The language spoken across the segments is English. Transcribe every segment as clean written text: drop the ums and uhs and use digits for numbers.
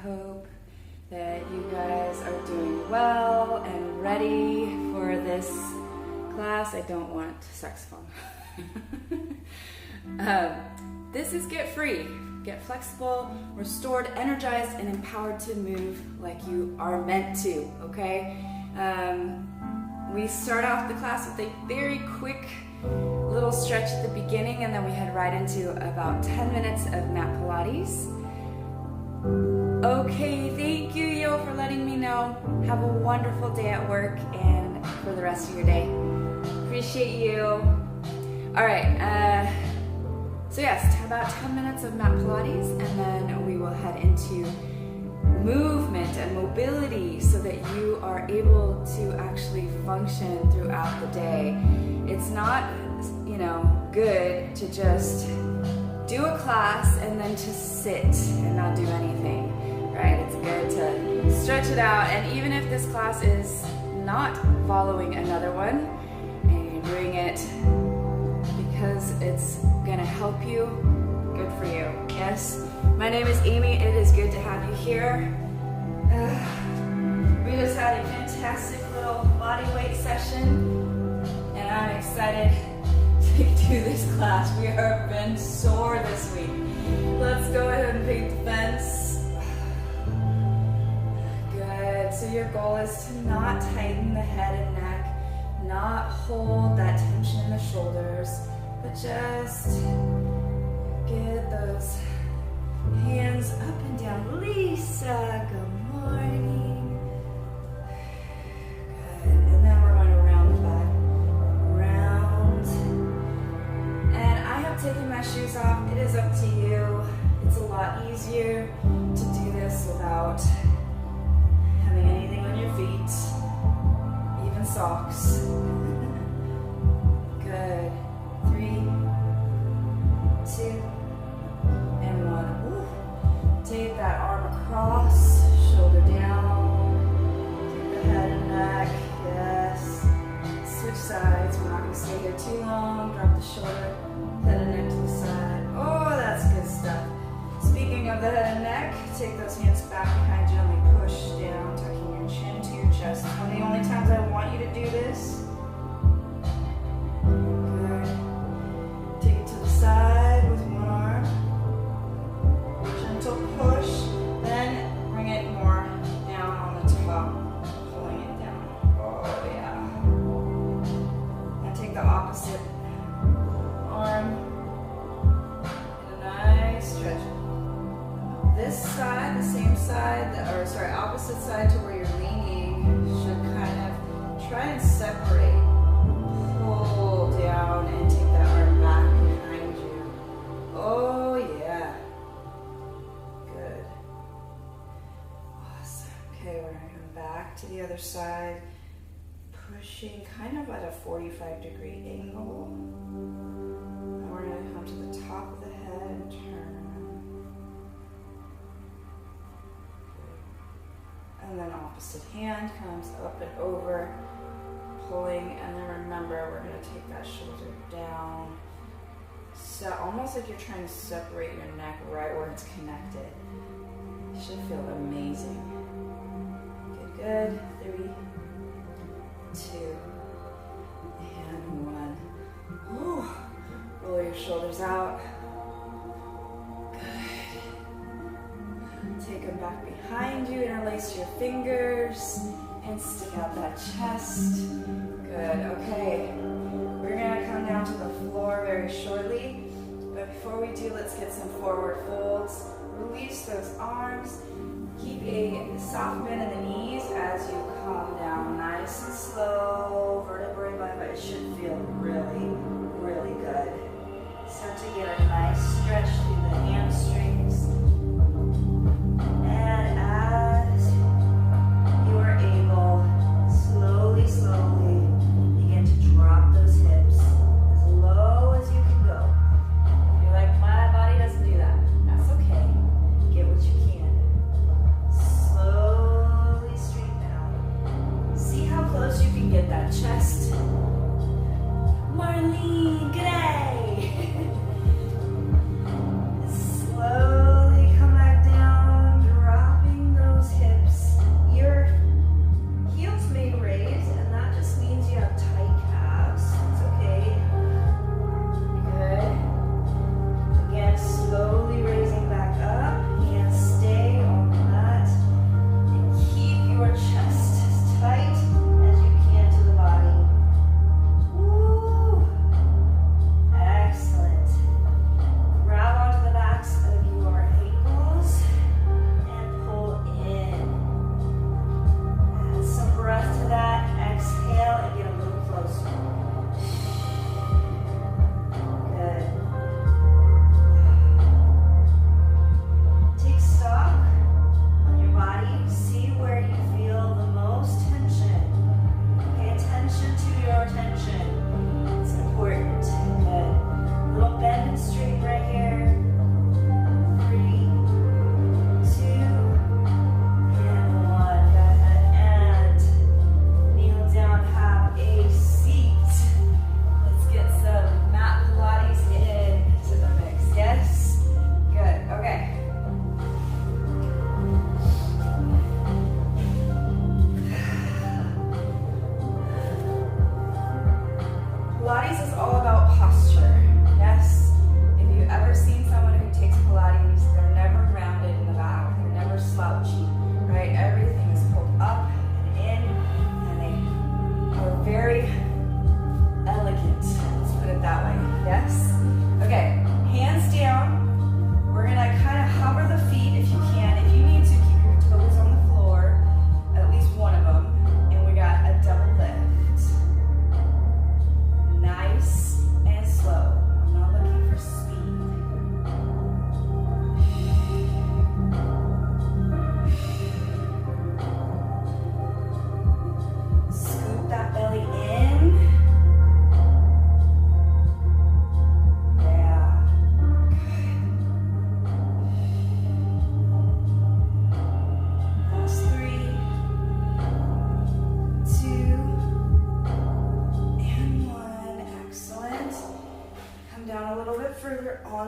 hope that you guys are doing well and ready for this class. I don't want saxophone. This is Git Free, Git Flexible, restored, energized, and empowered to move like you are meant to, okay? We start off the class with a very quick little stretch at the beginning, and then we head right into about 10 minutes of mat Pilates. Okay, thank you, Yo, for letting me know. Have a wonderful day at work and for the rest of your day. Appreciate you. All right, so yes, about 10 minutes of mat Pilates, and then we will head into movement and mobility so that you are able to actually function throughout the day. It's not, good to just do a class and then to sit and not do anything, right? It's good to stretch it out, and even if this class is not following another one and you're doing it because it's gonna help you, good for you. Yes, my name is Amy. It is good to have you here. We just had a fantastic little body weight session, and I'm excited to do this class. We have been sore this week. Let's go ahead and pick the fence. Good. So your goal is to not tighten the head and neck, not hold that tension in the shoulders, but just get those hands up and down. Lisa, good morning. Good. And then we're going to round the back. Round. And I have taken my shoes off. It is up to you. It's a lot easier to do this without having anything on your feet, even socks. Good. 3, 2, and 1. Ooh. Take that arm across, shoulder down. Take the head and neck. Yes. Switch sides. We're not going to stay here too long. Drop the shoulder, head and neck to the side. Oh, that's good stuff. Speaking of the head and neck, take those hands back behind you and push down, tucking your chin to your chest. One of the only times I want you to do this. Good. Take it to the side with one arm. Gentle push, then bring it more down on the top, pulling it down. Oh yeah. And take the opposite arm. Get a nice stretch. This side, the same side, opposite side to where you're leaning, should kind of try and separate. Pull down and take that arm back behind you. Oh yeah. Good. Awesome. Okay, we're going to come back to the other side, pushing kind of at a 45-degree angle. And we're going to come to the top of the head and turn. And then opposite hand comes up and over, pulling, and then remember we're going to take that shoulder down. So almost like you're trying to separate your neck right where it's connected. You should feel amazing. Good, good. 3, 2, and 1. Ooh. Roll your shoulders out. Take them back behind you, interlace your fingers, and stick out that chest. Good, okay. We're gonna come down to the floor very shortly, but before we do, let's get some forward folds. Release those arms. Keep a soft bend in the knees as you calm down. Nice and slow, vertebrae by, but it should feel really, really good. Start to get a nice stretch through the hamstrings. And as you are able, slowly, slowly begin to drop those hips as low as you can go. If you're like, my body doesn't do that, that's okay. Get what you can. Slowly straighten out. See how close you can get that chest. Marlene, g'day! Slowly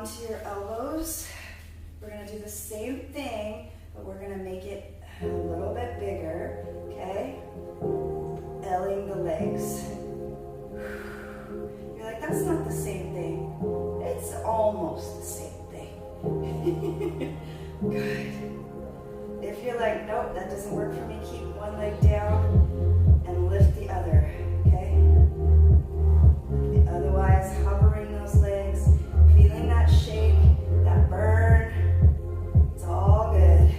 onto your elbows. We're gonna do the same thing, but we're gonna make it a little bit bigger, okay? Elling the legs. You're like, that's not the same thing. It's almost the same thing. Good. If you're like, nope, that doesn't work for me, keep one leg down and lift the other, okay? Otherwise, hovering those legs, feeling that shake, that burn. It's all good.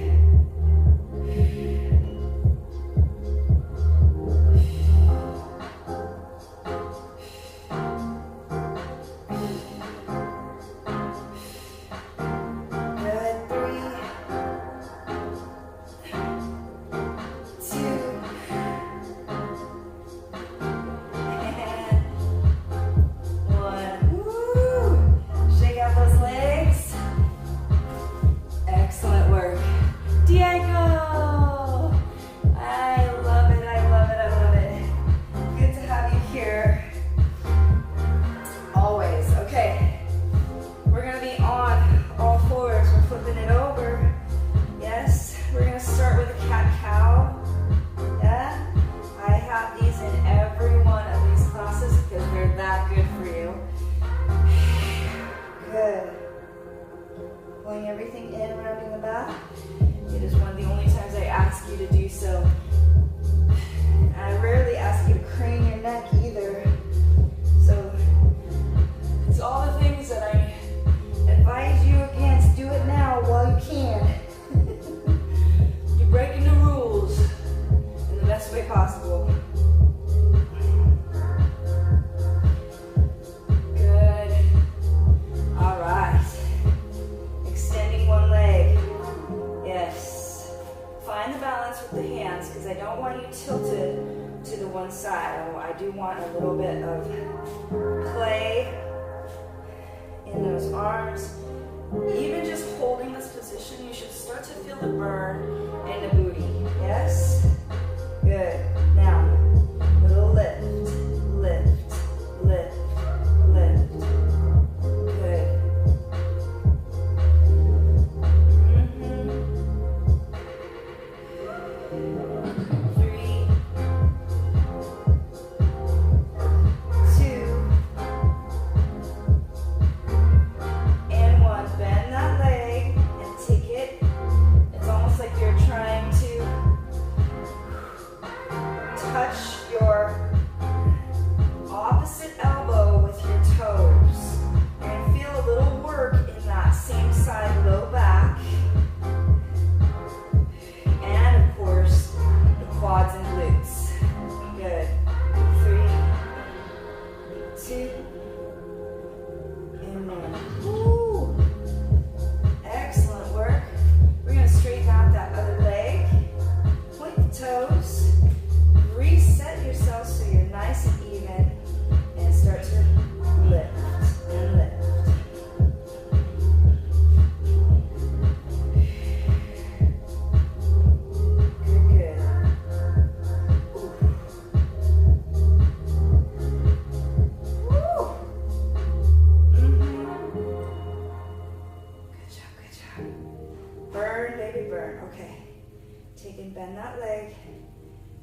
Bend that leg,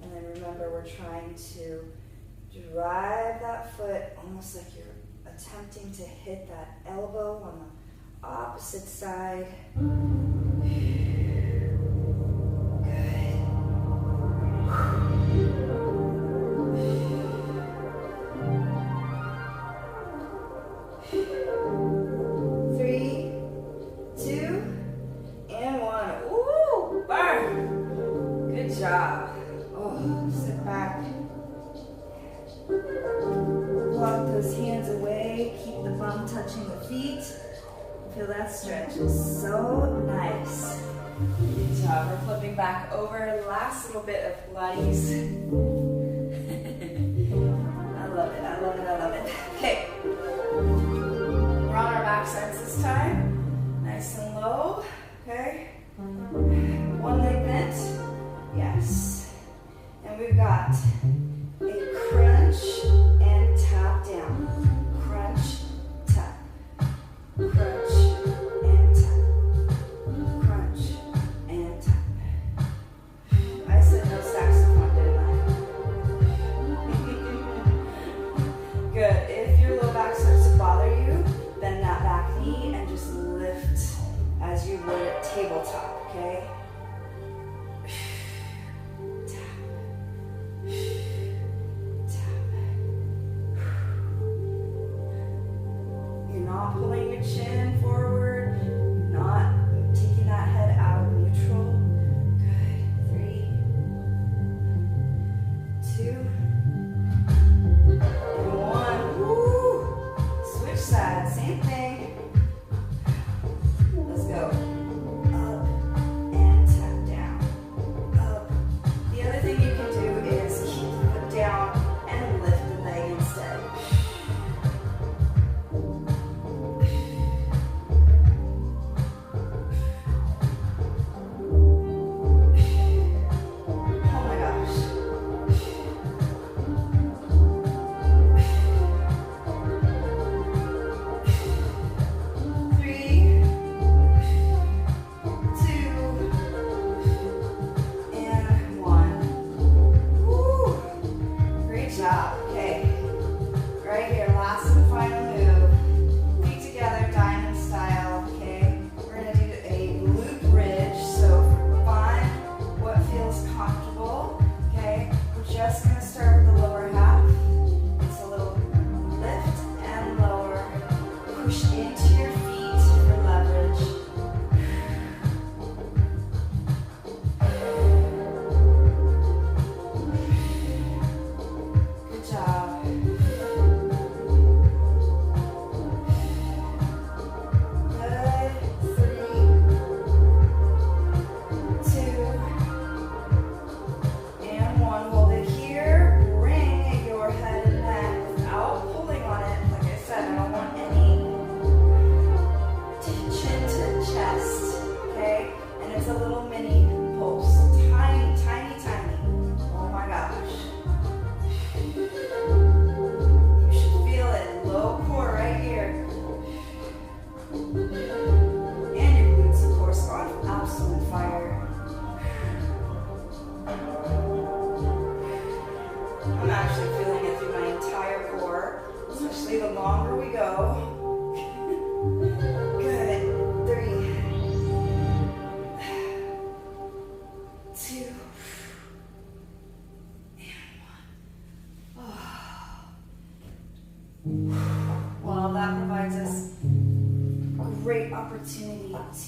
and then remember we're trying to drive that foot almost like you're attempting to hit that elbow on the opposite side. Touching the feet. Feel that stretch is so nice. Good job. We're flipping back over. Last little bit of Pilates. I love it. I love it. I love it. Okay. We're on our back sides this time. Nice and low. Okay. One leg bent. Yes. And we've got a crunch and tap down. Crunch. Crunch,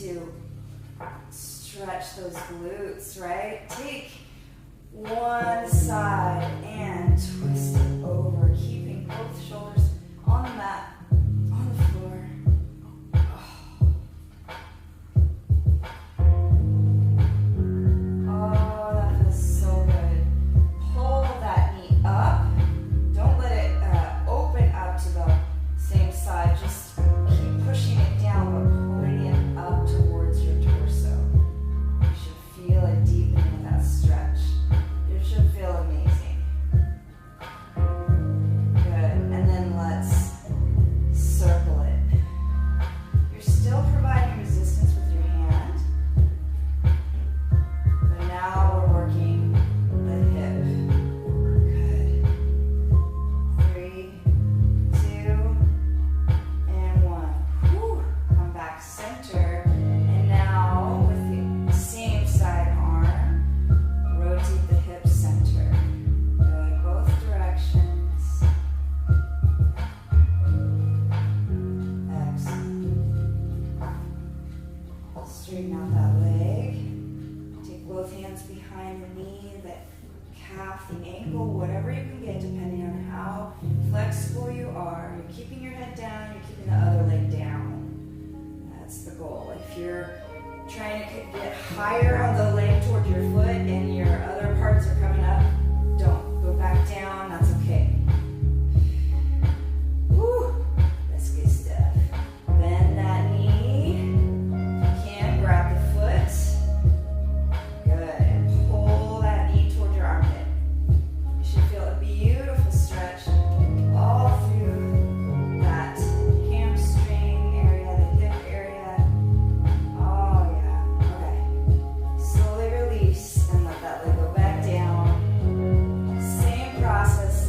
to stretch those glutes, right? Take one side and twist it over, keeping both shoulders on the mat, on the floor. Oh, that feels so good. Pull that knee up. Don't let it open up to the same side. Just keep pushing it down, but pulling it up towards your torso. You should feel a deepening of that stretch. It should feel amazing. Good. And then let's circle it. You're still providing resistance with your hand, but now we're working the hip. Good. 3, 2, and 1. Whew. Come back center. And now with the same side arm, rotate the hip center. Good. Both directions. Excellent. Straighten out that leg. Take both hands behind the knee, the calf, the ankle, whatever you can get depending on how flexible you are. You're keeping your head down, you're keeping the other leg down. That's the goal. If you're trying to get higher on the leg toward your foot and your other parts are coming up, don't. Go back down, that's okay. Woo! That's good stuff. Bend that knee. If you can, grab the foot. Good. And pull that knee toward your armpit. You should feel a beautiful stretch all through that hamstring area, the hip area. Oh yeah. Okay. Slowly release and let that leg go back down. Same process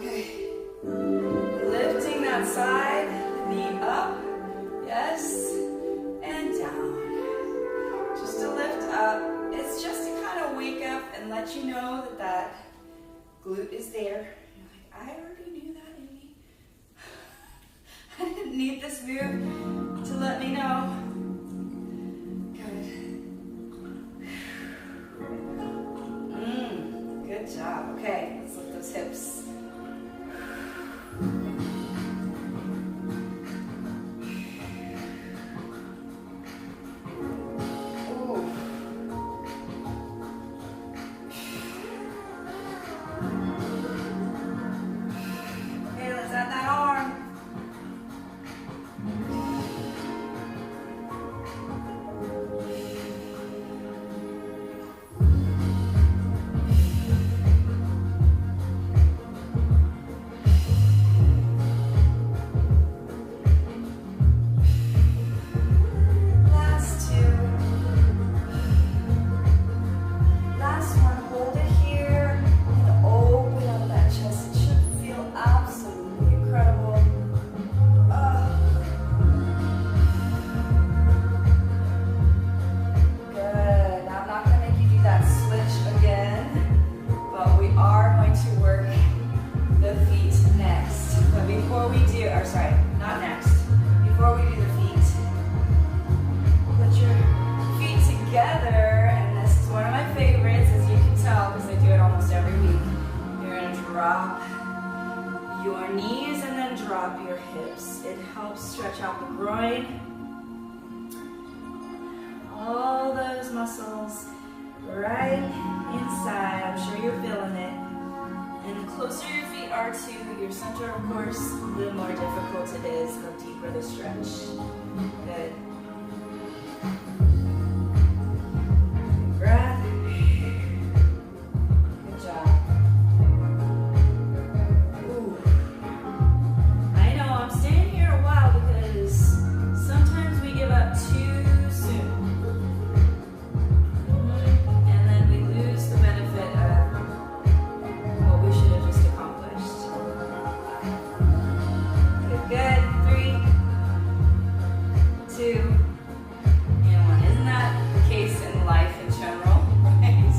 Okay. Lifting that side, knee up, yes, and down. Just to lift up. It's just to kind of wake up and let you know that that glute is there. You're like, I already knew that, Amy. I didn't need this move to let me know. Good. Good job. Okay, let's lift those hips. Stretch out the groin. All those muscles right inside. I'm sure you're feeling it. And the closer your feet are to your center, of course, the more difficult it is, the deeper the stretch. Good. Breath. Good job. Ooh. I know, I'm staying here a while because sometimes we give up too soon. And then we lose the benefit of what we should have just accomplished. Good. 3, 2, and 1. Isn't that the case in life in general? Right?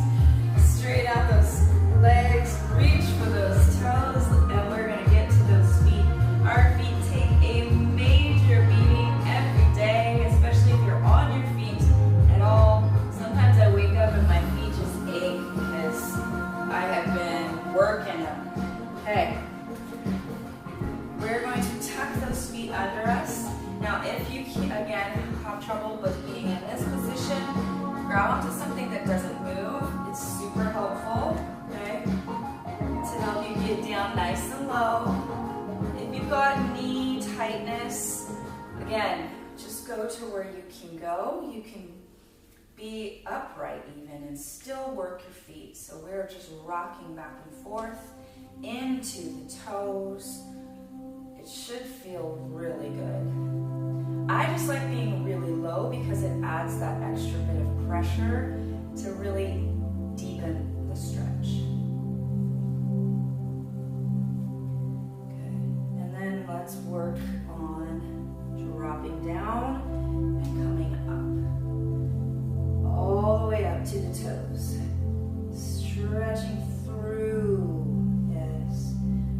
Straight out those legs, reach for those toes, and we're going to get to those feet. Our feet take a major beating every day, especially if you're on your feet at all. Sometimes I wake up and my feet just ache because I have been working them. Okay. We're going to tuck those feet under us. Now, if you, again, have trouble with being in this position, grab onto something that doesn't move. It's super helpful, okay, to help you get down nice and low. If you've got knee tightness, again, just go to where you can go. You can be upright even and still work your feet. So we're just rocking back and forth into the toes. It should feel really good. I just like being really low because it adds that extra bit of pressure to really deepen the stretch. Good. And then let's work on dropping down and coming up. All the way up to the toes. Stretching through. Yes.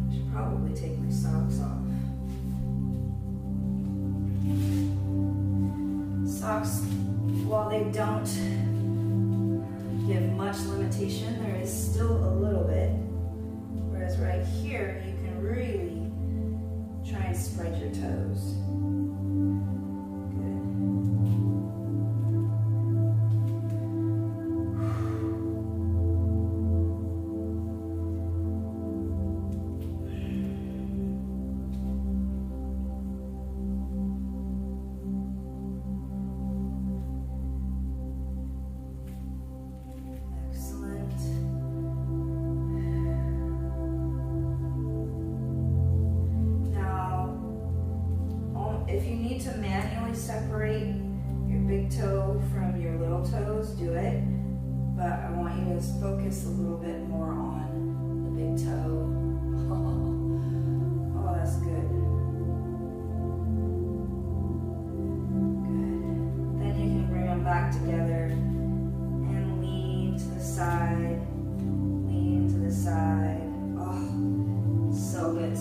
I should probably take my socks off. Socks, while they don't give much limitation, there is still a little bit. Whereas right here, you can really try and spread your toes. Separate your big toe from your little toes, do it. But I want you to focus a little bit more on the big toe.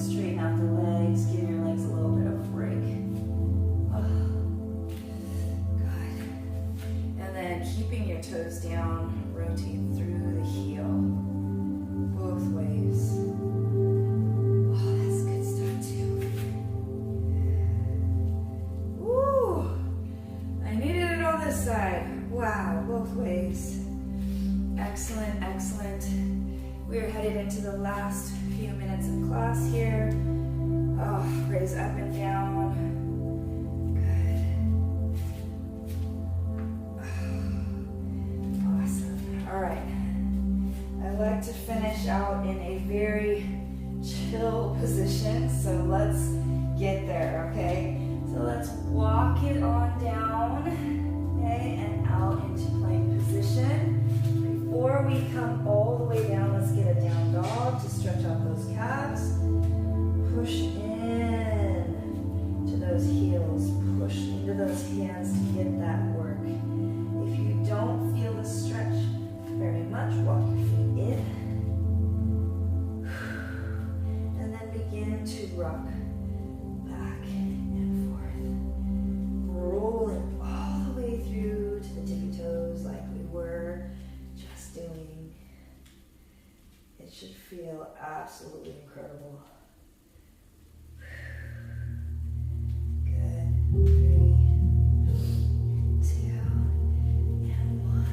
Straighten out the legs, give your legs a little bit of a break. Good. And then keeping your toes down, rotate through the heel, both ways. Oh, that's good stuff too. Woo! I needed it on this side. Wow, both ways. Excellent, excellent. We are headed into the last few minutes of class here. Oh, raise up and down. Good. Awesome. All right. I like to finish out in a very chill position, so let's get there, okay? So let's walk it on down, okay, and out into plank position. Before we come all the way down, let's get a down dog to stretch out those calves. Push in to those heels. Push into those hands to get that work. If you don't feel the stretch very much, walk your feet in. And then begin to rock back and forth. Rolling all the way through to the tippy toes like we were just doing. It should feel absolutely incredible. Good. 3, 2, and 1.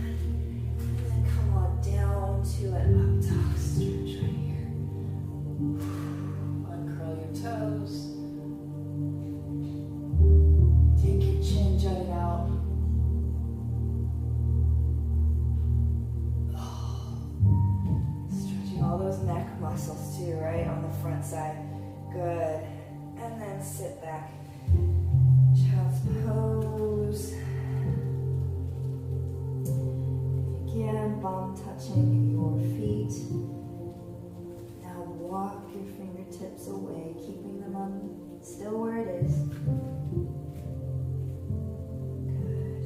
And then come on down to an up dog stretch right here. Uncurl your toes. Take your chin, jut it out. All those neck muscles too, right? On the front side. Good. And then sit back. Child's pose. Again, bum touching your feet. Now walk your fingertips away, keeping them on still where it is. Good.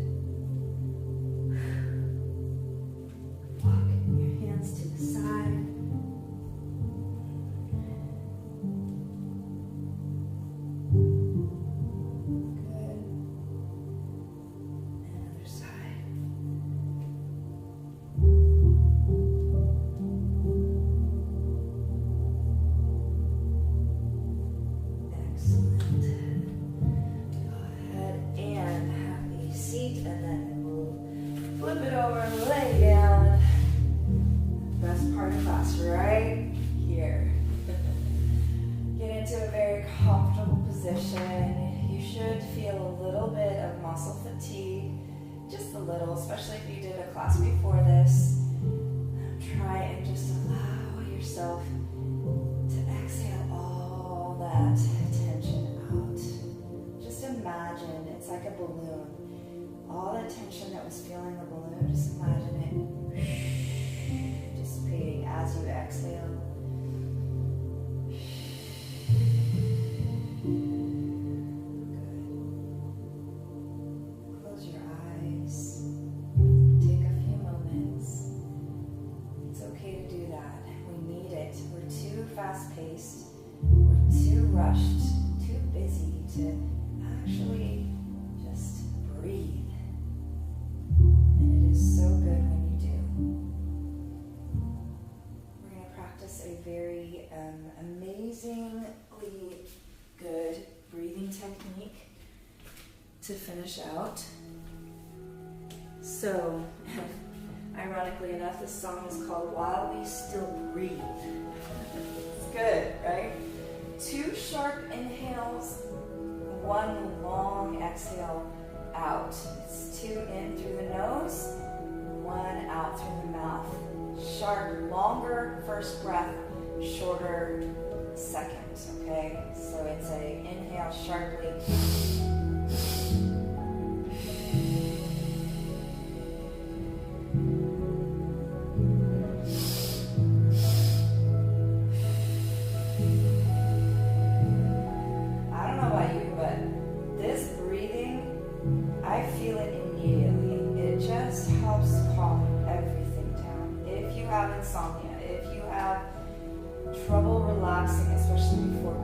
Walk your hands to the side. Especially if you did a class before this. Try and just allow yourself to exhale all that tension out. Just imagine it's like a balloon. All the tension that was filling the balloon, just imagine it dissipating as you exhale. Fast-paced, we're too rushed, too busy to actually just breathe. And it is so good when you do. We're going to practice a very amazingly good breathing technique to finish out. So, ironically enough, this song is called While We Still Breathe. Good, right? 2 sharp inhales, 1 long exhale out. It's 2 in through the nose, 1 out through the mouth. Sharp, longer first breath, shorter second, okay? So it's a inhale sharply. Insomnia, if you have trouble relaxing, especially before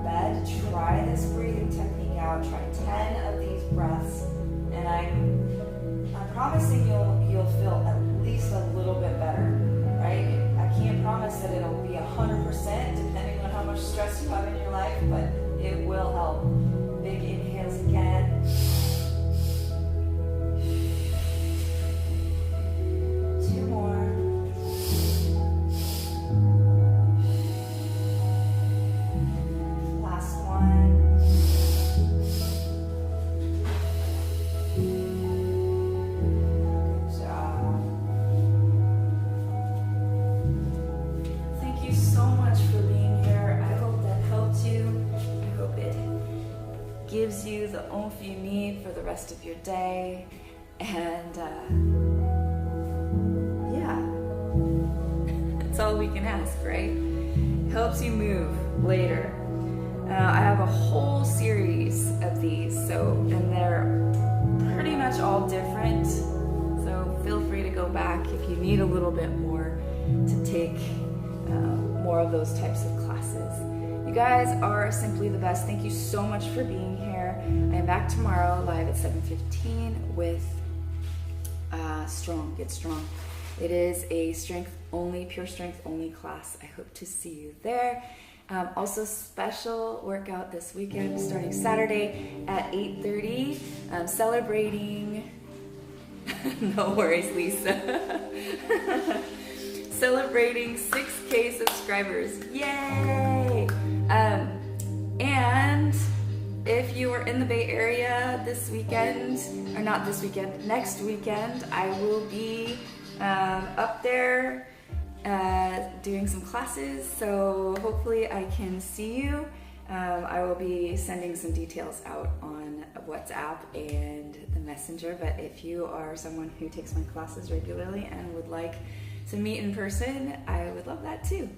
much stress you have in your life, but it will help. Big inhales again. Two more. Last one. Good job. Thank you so much for being here. I hope that helped you. I hope it gives you the oomph you need for the rest of your day. And yeah, that's all we can ask, right? Helps you move later. I have a whole series of these, and they're pretty much all different. So feel free to go back if you need a little bit more to take more of those types of classes. You guys are simply the best. Thank you so much for being here. I am back tomorrow live at 7:15 with Get Strong. It is a pure strength only class. I hope to see you there. Also special workout this weekend starting Saturday at 8:30. Celebrating, no worries Lisa. Celebrating 6K subscribers. Yay! And if you are in the Bay Area this weekend, or not this weekend, next weekend, I will be up there doing some classes, so hopefully I can see you. I will be sending some details out on WhatsApp and the Messenger, but if you are someone who takes my classes regularly and would like to meet in person, I would love that too.